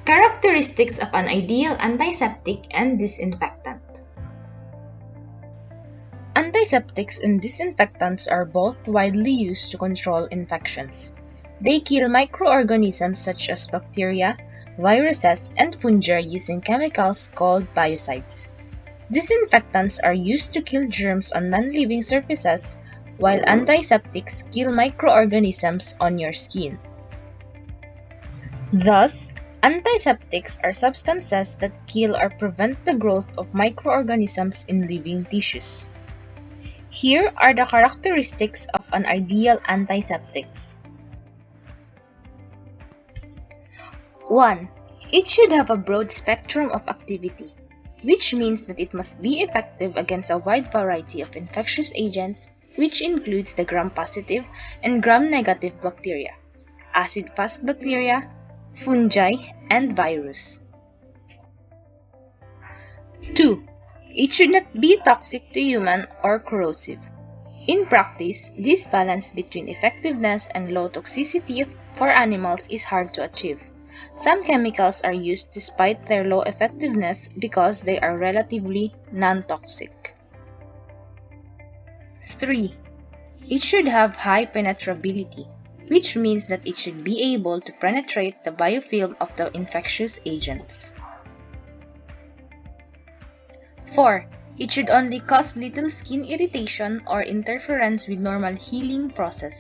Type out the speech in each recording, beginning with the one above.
Characteristics of an ideal antiseptic and disinfectant. Antiseptics and disinfectants are both widely used to control infections. They kill microorganisms such as bacteria, viruses, and fungi using chemicals called biocides. Disinfectants are used to kill germs on non-living surfaces, while antiseptics kill microorganisms on your skin. Thus, antiseptics are substances that kill or prevent the growth of microorganisms in living tissues. Here are the characteristics of an ideal antiseptic. 1. It should have a broad spectrum of activity, which means that it must be effective against a wide variety of infectious agents, which includes the gram-positive and gram-negative bacteria, acid-fast bacteria, fungi, and virus. 2. It should not be toxic to human or corrosive. In practice, this balance between effectiveness and low toxicity for animals is hard to achieve. Some chemicals are used despite their low effectiveness because they are relatively non-toxic. 3. It should have high penetrability, which means that it should be able to penetrate the biofilm of the infectious agents. 4. It should only cause little skin irritation or interference with normal healing process.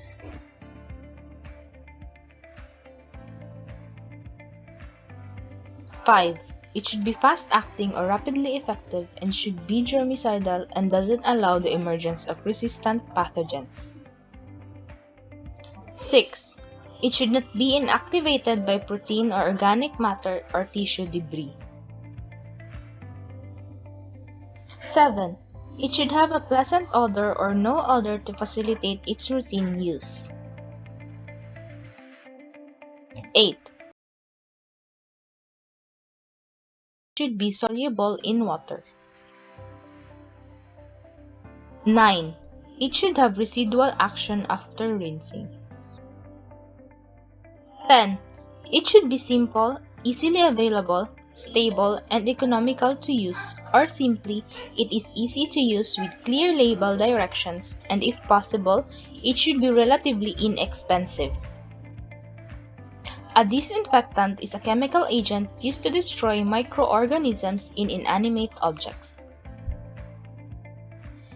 5. It should be fast-acting or rapidly effective and should be germicidal and doesn't allow the emergence of resistant pathogens. 6. It should not be inactivated by protein or organic matter or tissue debris. 7. It should have a pleasant odor or no odor to facilitate its routine use. 8. Should be soluble in water. 9. It should have residual action after rinsing. 10. It should be simple, easily available, stable, and economical to use, or simply, it is easy to use with clear label directions, and if possible, it should be relatively inexpensive. A disinfectant is a chemical agent used to destroy microorganisms in inanimate objects.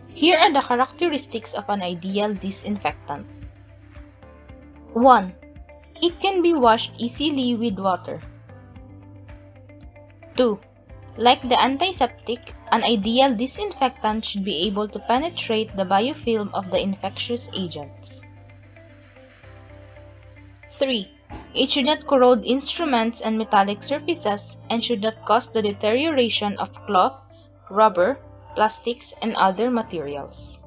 Here are the characteristics of an ideal disinfectant. 1. It can be washed easily with water. 2. Like the antiseptic, an ideal disinfectant should be able to penetrate the biofilm of the infectious agents. 3. It should not corrode instruments and metallic surfaces and should not cause the deterioration of cloth, rubber, plastics, and other materials.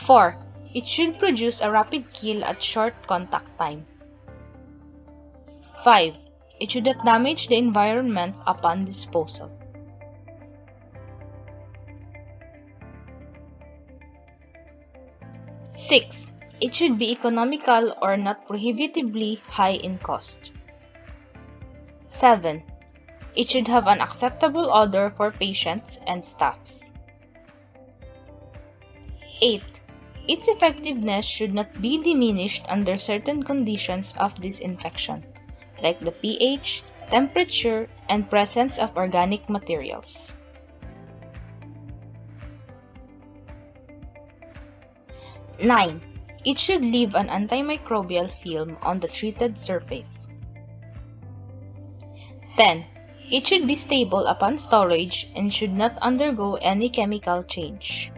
4. It should produce a rapid kill at short contact time. 5. It should not damage the environment upon disposal. 6. It should be economical or not prohibitively high in cost. 7. It should have an acceptable odor for patients and staffs. 8. Its effectiveness should not be diminished under certain conditions of disinfection, like the pH, temperature, and presence of organic materials. 9. It should leave an antimicrobial film on the treated surface. 10. It should be stable upon storage and should not undergo any chemical change.